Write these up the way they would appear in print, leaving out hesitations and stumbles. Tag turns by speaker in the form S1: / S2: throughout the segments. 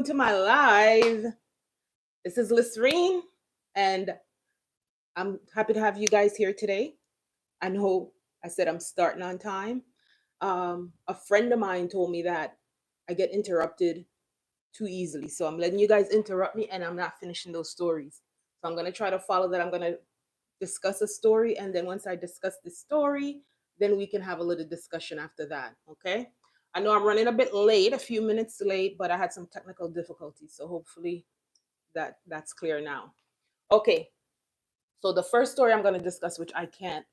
S1: To my live. This is Listerine, and I'm happy to have you guys here today. I know I said I'm starting on time. A friend of mine told me that I get interrupted too easily, so I'm letting you guys interrupt me, and I'm not finishing those stories. So I'm gonna try to follow that. I'm gonna discuss a story, and then once I discuss the story, then we can have a little discussion after that. Okay? I know I'm running a bit late, a few minutes late, but I had some technical difficulties, so hopefully that's clear now. Okay, so the first story I'm going to discuss, which I can't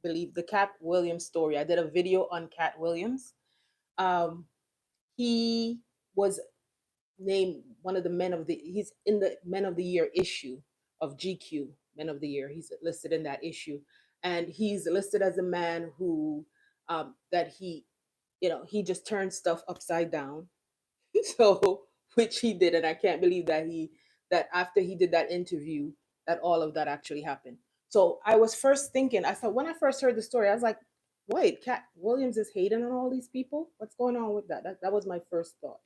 S1: believe, the Katt Williams story. I did a video on Katt Williams. Um, he was named one of the men of the. He's in the Men of the Year issue of GQ Men of the Year. He's listed in that issue, and he's listed as a man who that he just turned stuff upside down. So which he did, and I can't believe that after he did that interview that all of that actually happened. So I was first thinking, I thought when I first heard the story, I was like, wait, Katt Williams is hating on all these people? What's going on with that? That was my first thought.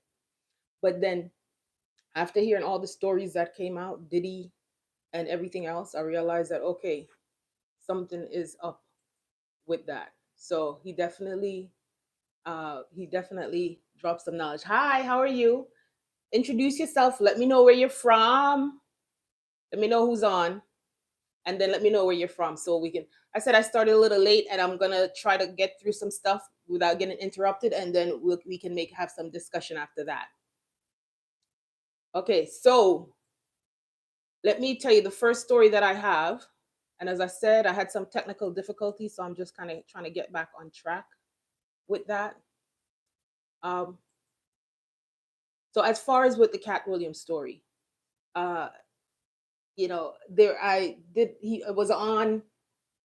S1: But then after hearing all the stories that came out, Diddy and everything else, I realized that okay, something is up with that. So he definitely dropped some knowledge. Hi, how are you? Introduce yourself. Let me know where you're from. Let me know who's on, and then let me know where you're from so we can. I said I started a little late, and I'm gonna try to get through some stuff without getting interrupted, and then we can have some discussion after that. Okay, so let me tell you the first story that I have, and as I said, I had some technical difficulties, so I'm just kind of trying to get back on track with that. Um, so as far as with the Katt Williams story, uh, there I did. He was on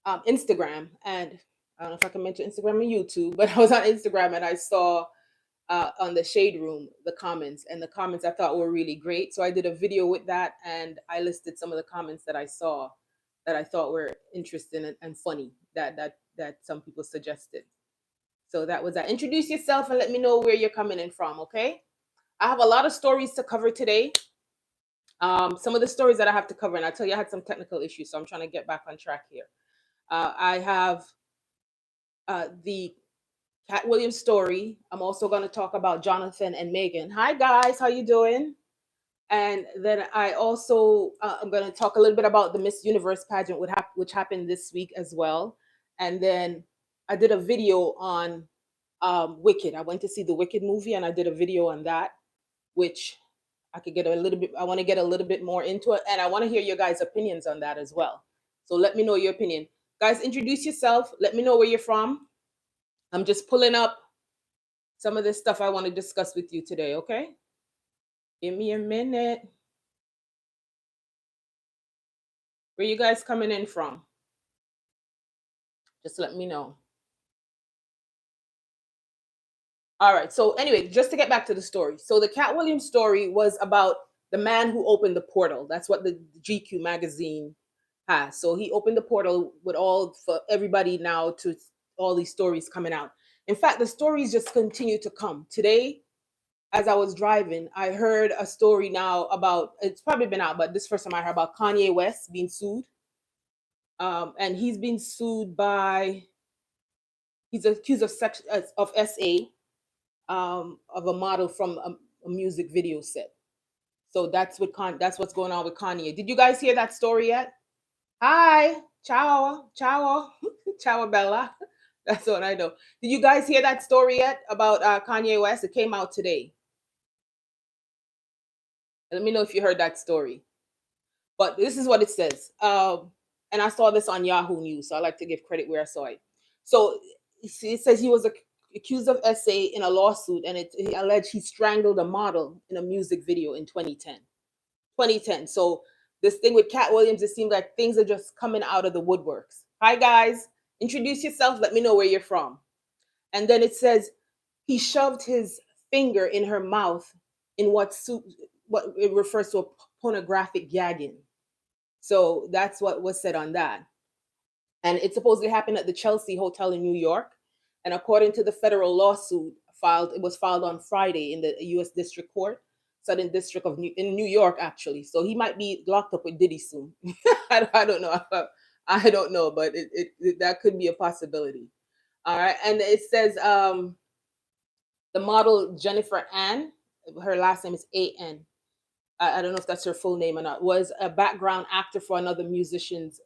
S1: Instagram, and I don't know if I can mention Instagram or YouTube, but I was on Instagram and I saw on the Shade Room the comments, and the comments I thought were really great. So I did a video with that, and I listed some of the comments that I saw that I thought were interesting and funny that some people suggested. So that was that. Introduce yourself and let me know where you're coming in from. Okay, I have a lot of stories to cover today. Some of the stories that I have to cover, and I tell you, I had some technical issues, so I'm trying to get back on track here. I have the Katt Williams story. I'm also going to talk about Jonathan and Megan. Hi guys, how you doing? And then I also I'm going to talk a little bit about the Miss Universe pageant, which happened this week as well. And then I did a video on Wicked. I went to see the Wicked movie, and I did a video on that, which I could get a little bit. I want to get a little bit more into it, and I want to hear your guys' opinions on that as well. So let me know your opinion, guys. Introduce yourself. Let me know where you're from. I'm just pulling up some of this stuff I want to discuss with you today, okay? Give me a minute. Where you guys coming in from? Just let me know. All right. So anyway, just to get back to the story. So the Katt Williams story was about the man who opened the portal. That's what the GQ magazine has. So he opened the portal with all for everybody now to all these stories coming out. In fact, the stories just continue to come. Today, as I was driving, I heard a story now about, it's probably been out, but this first time I heard about Kanye West being sued. And he's been sued by, he's accused of sex of SA, of a model from a music video set. So that's what's going on with Kanye. Did you guys hear that story yet? Hi, ciao, ciao, ciao, Bella. That's what I know. Did you guys hear that story yet about Kanye West? It came out today. Let me know if you heard that story. But this is what it says. And I saw this on Yahoo News, so I like to give credit where I saw it. So it says he was accused of SA in a lawsuit, and he alleged he strangled a model in a music video in 2010. 2010. So this thing with Katt Williams, it seems like things are just coming out of the woodworks. Hi guys, introduce yourself. Let me know where you're from. And then it says he shoved his finger in her mouth in what it refers to a pornographic gagging. So that's what was said on that. And it supposedly happened at the Chelsea Hotel in New York. And according to the federal lawsuit it was filed on Friday in the U.S. District Court. Southern District of in New York, actually. So he might be locked up with Diddy soon. I don't know. I don't know, but that could be a possibility. All right, and it says the model Jennifer Ann, her last name is A.N. I don't know if that's her full name or not, was a background actor for another musician's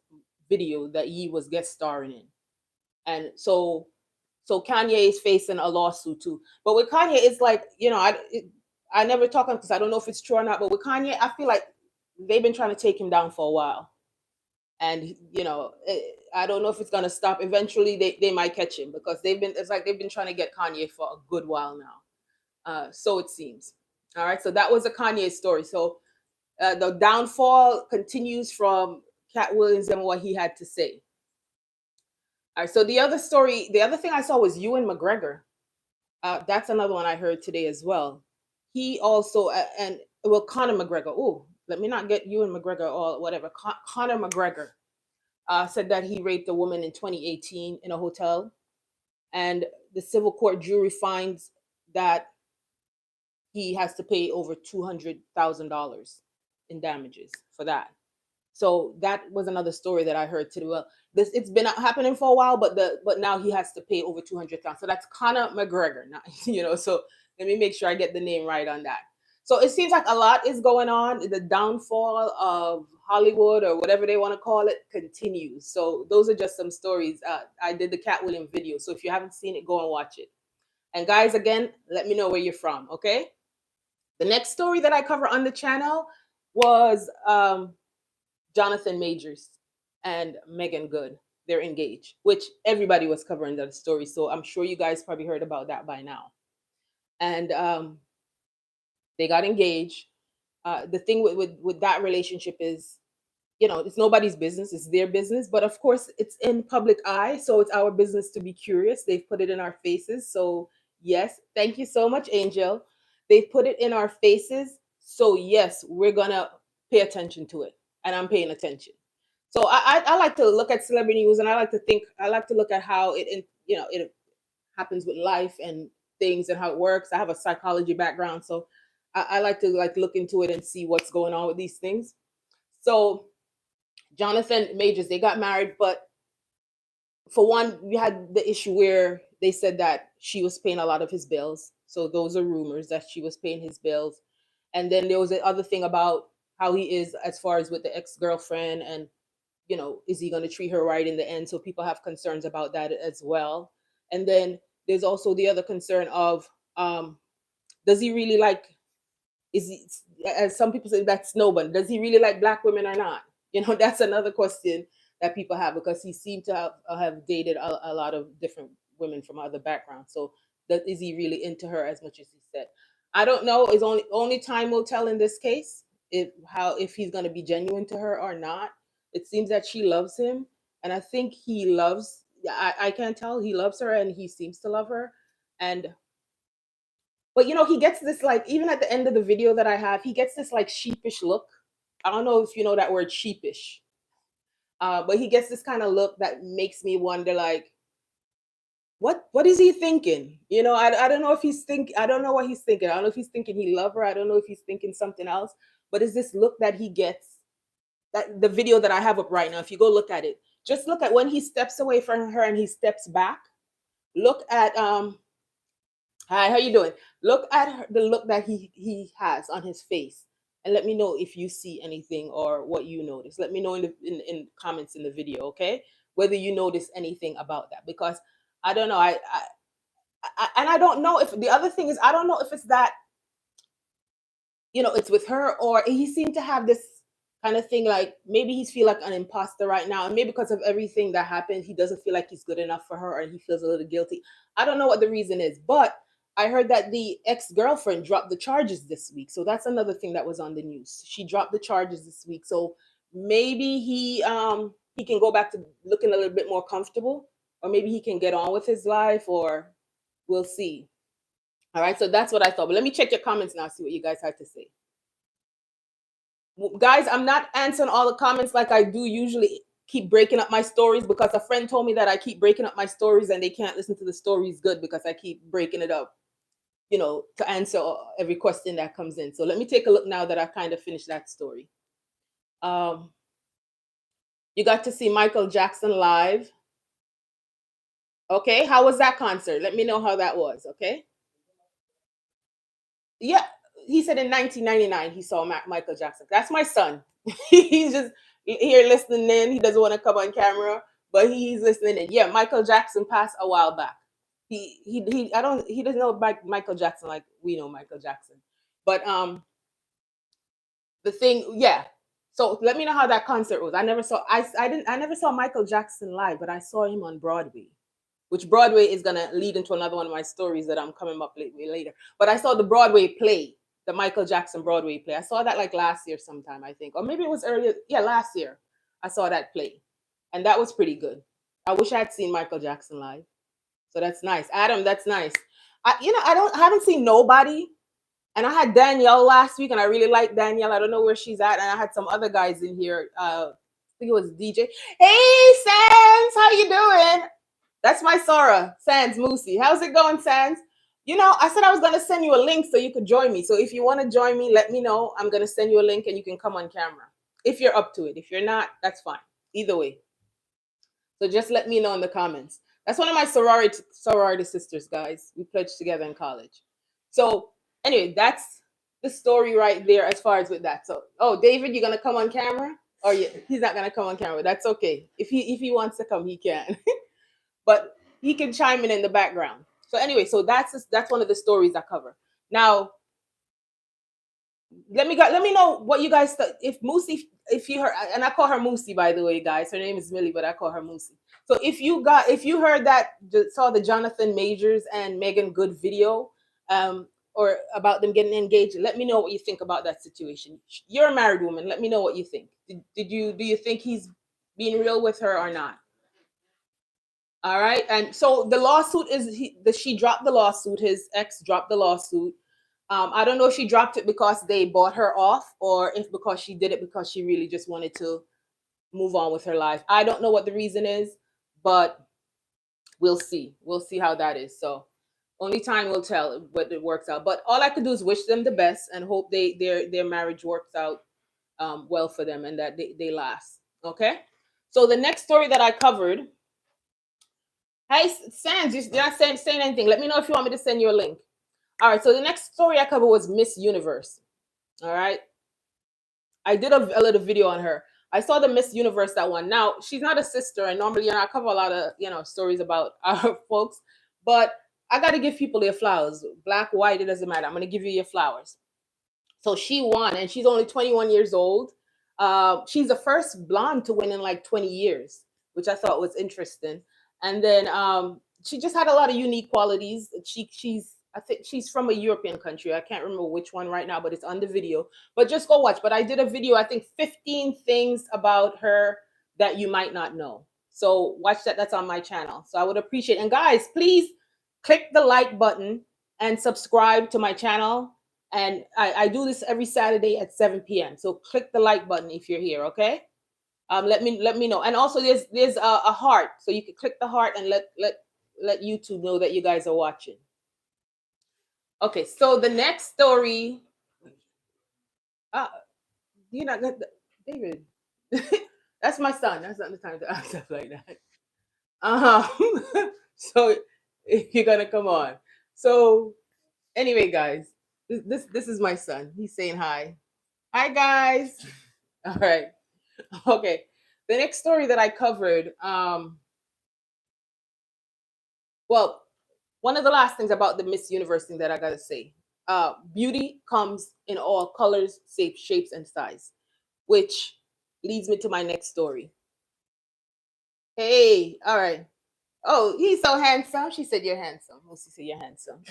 S1: video that he was guest starring in. And so Kanye is facing a lawsuit too. But with Kanye, it's like, I never talk on because I don't know if it's true or not. But with Kanye, I feel like they've been trying to take him down for a while, and I don't know if it's gonna stop. Eventually, they might catch him because they've been trying to get Kanye for a good while now. So it seems. All right. So that was a Kanye story. So the downfall continues from Katt Williams and what he had to say. All right. So the other story, the other thing I saw was Ewan McGregor. That's another one I heard today as well. He also and well, Conor McGregor. Oh, let me not get Ewan McGregor or whatever. Conor McGregor said that he raped a woman in 2018 in a hotel, and the civil court jury finds that he has to pay over $200,000 in damages for that. So that was another story that I heard today. Well, it's been happening for a while, but now he has to pay over 200,000. So that's Conor McGregor. Now, so let me make sure I get the name right on that. So it seems like a lot is going on. The downfall of Hollywood, or whatever they want to call it, continues. So those are just some stories. I did the Katt Williams video. So if you haven't seen it, go and watch it. And guys, again, let me know where you're from. Okay. The next story that I cover on the channel was Jonathan Majors and Megan Good. They're engaged, which everybody was covering that story. So I'm sure you guys probably heard about that by now. And they got engaged. The thing with that relationship is, it's nobody's business. It's their business. But of course, it's in public eye. So it's our business to be curious. They've put it in our faces. So yes, thank you so much, Angel. They've put it in our faces. So yes, we're going to pay attention to it. And I'm paying attention. So I like to look at celebrity news, and I like to look at how it happens with life and things and how it works. I have a psychology background, so I like to look into it and see what's going on with these things. So Jonathan Majors, they got married, but for one, we had the issue where they said that she was paying a lot of his bills. So those are rumors that she was paying his bills. And then there was the other thing about how he is as far as with the ex-girlfriend, and is he going to treat her right in the end? So people have concerns about that as well. And then there's also the other concern of does he really as some people say, that's Snowbun, does he really like black women or not? That's another question that people have, because he seemed to have dated a lot of different women from other backgrounds. So is he really into her as much as he said? I don't know. It's only time will tell in this case if he's going to be genuine to her or not. It seems that she loves him, and I think he loves. I can't tell. He loves her, and he seems to love her. But he gets this, even at the end of the video that I have, he gets this sheepish look. I don't know if you know that word, sheepish. But he gets this kind of look that makes me wonder, what is he thinking? I don't know if I don't know what he's thinking. I don't know if he's thinking he love her. I don't know if he's thinking something else. But it's this look that he gets. That the video that I have up right now, if you go look at it, just look at when he steps away from her and he steps back. Look at hi, how you doing? Look at the look that he has on his face, and let me know if you see anything or what you notice. Let me know in comments in the video, okay? Whether you notice anything about that, because I don't know. And I don't know if the other thing is, I don't know if it's that it's with her, or he seemed to have this kind of thing, like maybe he feel like an imposter right now, and maybe because of everything that happened, he doesn't feel like he's good enough for her, and he feels a little guilty. I don't know what the reason is, but I heard that the ex-girlfriend dropped the charges this week. So that's another thing that was on the news. She dropped the charges this week. So maybe he can go back to looking a little bit more comfortable, or maybe he can get on with his life, or we'll see. All right, so that's what I thought. But let me check your comments now, see what you guys had to say. Guys, I'm not answering all the comments like I do usually. Keep breaking up my stories, because a friend told me that I keep breaking up my stories and they can't listen to the stories good because I keep breaking it up. to answer every question that comes in. So let me take a look now that I kind of finished that story. Um, you got to see Michael Jackson live. Okay, how was that concert? Let me know how that was. Okay. Yeah, he said in 1999 he saw Michael Jackson. That's my son. He's just here listening in. He doesn't want to come on camera, but he's listening in. Yeah, Michael Jackson passed a while back. He doesn't know about Michael Jackson like we know Michael Jackson. But the thing, yeah. So let me know how that concert was. I never saw Michael Jackson live, but I saw him on Broadway, which Broadway is gonna lead into another one of my stories that I'm coming up later. But I saw the Broadway play, the Michael Jackson Broadway play. I saw that like last year sometime, I think, or maybe it was earlier. Yeah, last year I saw that play, and that was pretty good. I wish I had seen Michael Jackson live. So that's nice, Adam. That's nice. I haven't seen nobody. And I had Danielle last week, and I really like Danielle. I don't know where she's at. And I had some other guys in here. I think it was DJ. Hey, Sans, how you doing? That's my Sora, Sans Moosey. How's it going, Sans? I said I was gonna send you a link so you could join me. So if you want to join me, let me know. I'm gonna send you a link, and you can come on camera if you're up to it. If you're not, that's fine. Either way. So just let me know in the comments. That's one of my sorority sisters, guys. We pledged together in college. So anyway, that's the story right there as far as with that. So, oh, David, you're gonna come on camera, or he's not gonna come on camera. That's okay. If he wants to come, he can, but he can chime in the background. So anyway, so that's one of the stories I cover. Now, let me know what you guys if Moosey, if you heard, and I call her Moosey, by the way, guys. Her name is Millie, but I call her Moosey. So if you heard that, saw the Jonathan Majors and Megan Good video, or about them getting engaged, let me know what you think about that situation. You're a married woman. Let me know what you think. Do you think he's being real with her or not? All right. And so the lawsuit she dropped the lawsuit. His ex dropped the lawsuit. I don't know if she dropped it because they bought her off, or if because she did it because she really just wanted to move on with her life. I don't know what the reason is, but we'll see. We'll see how that is. So only time will tell what it works out. But all I could do is wish them the best and hope their marriage works out well for them, and that they last. Okay. So the next story that I covered. Hey, Sans, you're not saying anything. Let me know if you want me to send you a link. All right. So the next story I covered was Miss Universe. All right. I did a little video on her. I saw the Miss Universe, that one. Now, she's not a sister, and normally, I cover a lot of, stories about our folks, but I got to give people their flowers. Black, white, it doesn't matter. I'm going to give you your flowers. So she won, and she's only 21 years old. She's the first blonde to win in like 20 years, which I thought was interesting. And then she just had a lot of unique qualities. I think she's from a European country. I can't remember which one right now, but it's on the video. But just go watch. But I did a video, I think 15 things about her that you might not know. So watch that. That's on my channel. So I would appreciate it. And guys, please click the like button and subscribe to my channel. And I do this every Saturday at 7 p.m. So click the like button if you're here, okay? Let me know. And also there's a heart. So you can click the heart and let YouTube know that you guys are watching. Okay, so the next story. You're not gonna, David. That's my son. That's not the time to ask stuff like that. So you're gonna come on. So anyway, guys, this is my son. He's saying hi. Hi, guys. All right. Okay. The next story that I covered. Well, one of the last things about the Miss Universe thing that I gotta say, beauty comes in all colors, shapes, and size, which leads me to my next story. Hey, all right. Oh, he's so handsome. She said you're handsome. Lucy said you're handsome.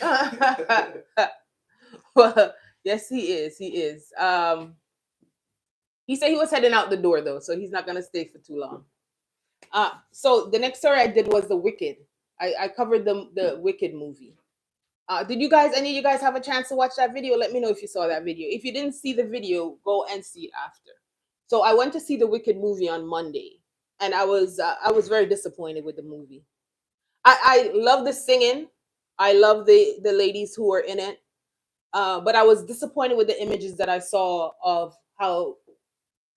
S1: Well, yes, he is. He is. He said he was heading out the door though, so he's not gonna stay for too long. So the next story I did was the Wicked. I covered the Wicked movie. Did any of you guys have a chance to watch that video? Let me know if you saw that video. If you didn't see the video, go and see it after. So I went to see the Wicked movie on Monday, and I was very disappointed with the movie. I love the singing. I love the ladies who were in it, but I was disappointed with the images that I saw of how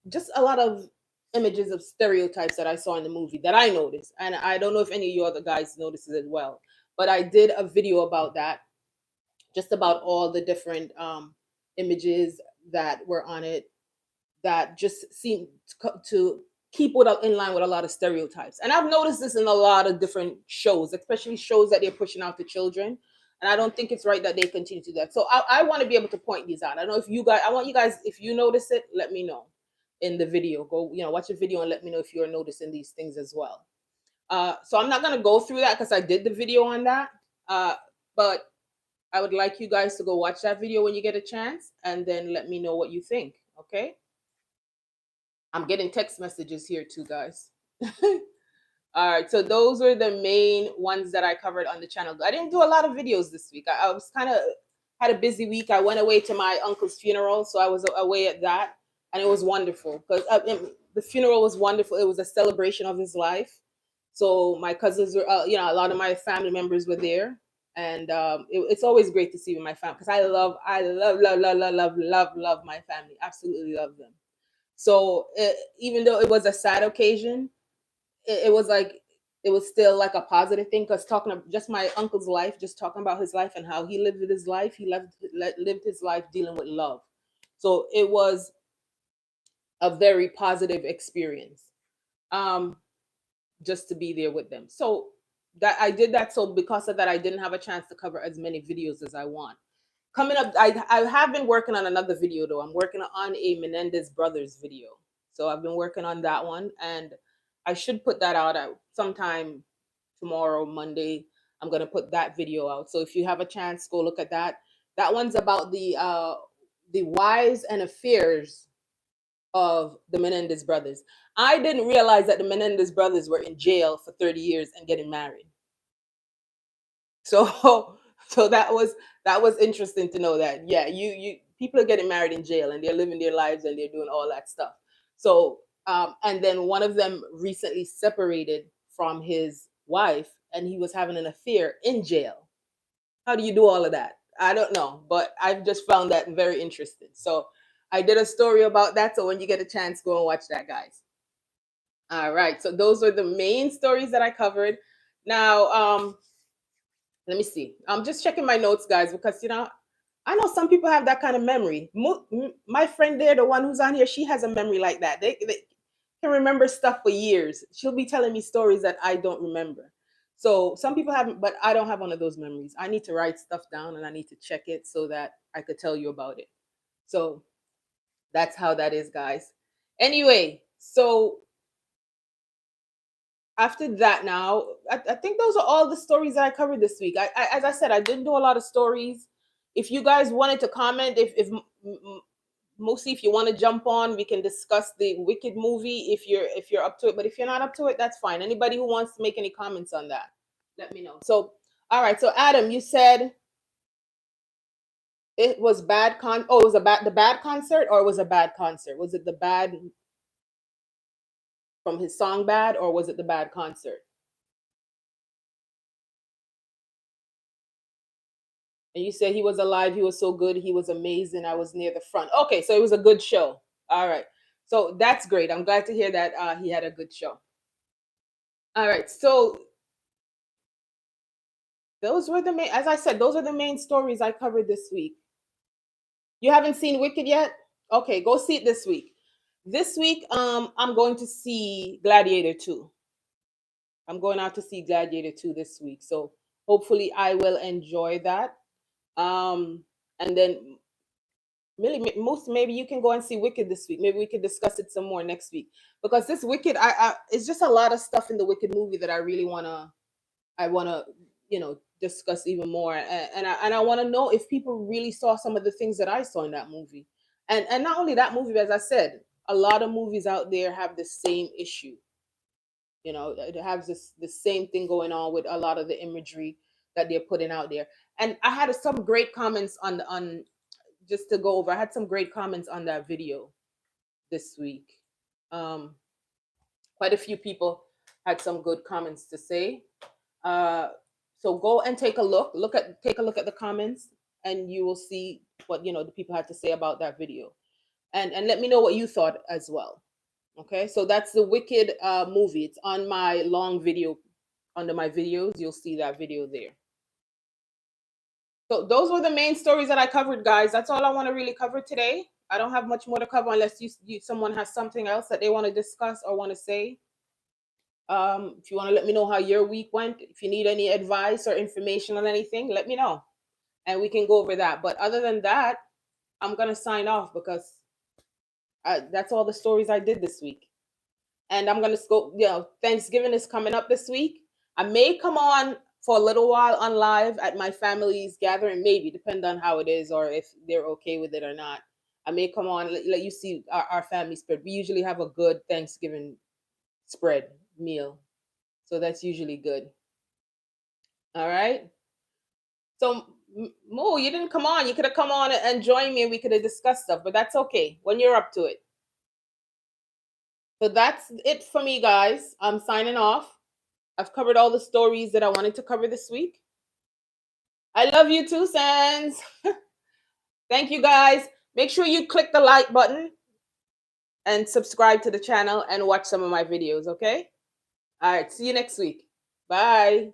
S1: just a lot of images of stereotypes that I saw in the movie that I noticed, and I don't know if any of you other guys noticed it as well. But I did a video about that, just about all the different images that were on it that just seemed to keep in line with a lot of stereotypes. And I've noticed this in a lot of different shows, especially shows that they're pushing out to children. And I don't think it's right that they continue to do that. So I want to be able to point these out. I don't know if you guys, I want you guys, if you notice it, let me know in the video. Go, watch the video and let me know if you're noticing these things as well. So I'm not going to go through that because I did the video on that. But I would like you guys to go watch that video when you get a chance and then let me know what you think. Okay. I'm getting text messages here too, guys. All right, so those were the main ones that I covered on the channel. I didn't do a lot of videos this week. I was kind of had a busy week. I went away to my uncle's funeral, so I was away at that, and it was wonderful because the funeral was wonderful. It was a celebration of his life. So my cousins were, a lot of my family members were there, and it's always great to see my family because I love, love my family. Absolutely love them. So even though it was a sad occasion, it was like it was still like a positive thing because talking about just my uncle's life, just talking about his life and how he lived his life, he lived his life dealing with love. So it was a very positive experience, just to be there with them. So that I did that. So because of that, I didn't have a chance to cover as many videos as I want. Coming up, I have been working on another video though. I'm working on a Menendez Brothers video. So I've been working on that one, and I should put that out at sometime tomorrow, Monday. I'm gonna put that video out. So if you have a chance, go look at that. That one's about the wives and affairs of the Menendez brothers. I didn't realize that the Menendez brothers were in jail for 30 years and getting married. So so that was interesting to know that. Yeah, you people are getting married in jail and they're living their lives and they're doing all that stuff. So and then one of them recently separated from his wife and he was having an affair in jail. How do you do all of that? I don't know, but I've just found that very interesting. So I did a story about that. So when you get a chance, go and watch that, guys. All right. So those are the main stories that I covered. Now, let me see. I'm just checking my notes, guys, because I know some people have that kind of memory. My friend there, the one who's on here, she has a memory like that. They can remember stuff for years. She'll be telling me stories that I don't remember. So some people haven't, but I don't have one of those memories. I need to write stuff down and I need to check it so that I could tell you about it. So that's how that is, guys. Anyway, so after that, now I think those are all the stories that I covered this week. As I said, I didn't do a lot of stories. If you guys wanted to comment, if mostly if you want to jump on, we can discuss the Wicked movie if you're up to it. But if you're not up to it, that's fine. Anybody who wants to make any comments on that, let me know. So all right, so Adam, you said it was bad it was the bad concert, or it was a bad concert? Was it the bad from his song Bad, or was it the bad concert? And you said he was alive, he was so good, he was amazing, I was near the front. Okay, so it was a good show. All right. So that's great. I'm glad to hear that he had a good show. All right. So those were the main, as I said, those are the main stories I covered this week. You haven't seen Wicked yet? Okay, go see it this week. This week, I'm going to see Gladiator 2. I'm going out to see Gladiator 2 this week. So hopefully I will enjoy that. And then maybe you can go and see Wicked this week. Maybe we could discuss it some more next week, because this Wicked, it's just a lot of stuff in the Wicked movie that I really wanna discuss even more, and I want to know if people really saw some of the things that I saw in that movie, and not only that movie, as I said, a lot of movies out there have the same issue. It has the same thing going on with a lot of the imagery that they're putting out there. And I had some great comments on just to go over. I had some great comments on that video this week. Quite a few people had some good comments to say. So go and take a look. Take a look at the comments, and you will see what the people had to say about that video. And let me know what you thought as well. Okay, so that's the Wicked movie. It's on my long video, under my videos. You'll see that video there. So those were the main stories that I covered, guys. That's all I want to really cover today. I don't have much more to cover unless someone has something else that they want to discuss or want to say. If you want to let me know how your week went, if you need any advice or information on anything, let me know, and we can go over that. But other than that, I'm gonna sign off because that's all the stories I did this week. And I'm gonna go. Thanksgiving is coming up this week. I may come on for a little while on live at my family's gathering, maybe depend on how it is or if they're okay with it or not. I may come on, let you see our family spread. We usually have a good Thanksgiving spread meal, so that's usually good. All right. So Mo, you didn't come on. You could have come on and joined me, and we could have discussed stuff. But that's okay when you're up to it. So that's it for me, guys. I'm signing off. I've covered all the stories that I wanted to cover this week. I love you too, Sans. Thank you, guys. Make sure you click the like button and subscribe to the channel and watch some of my videos, okay? All right, see you next week. Bye.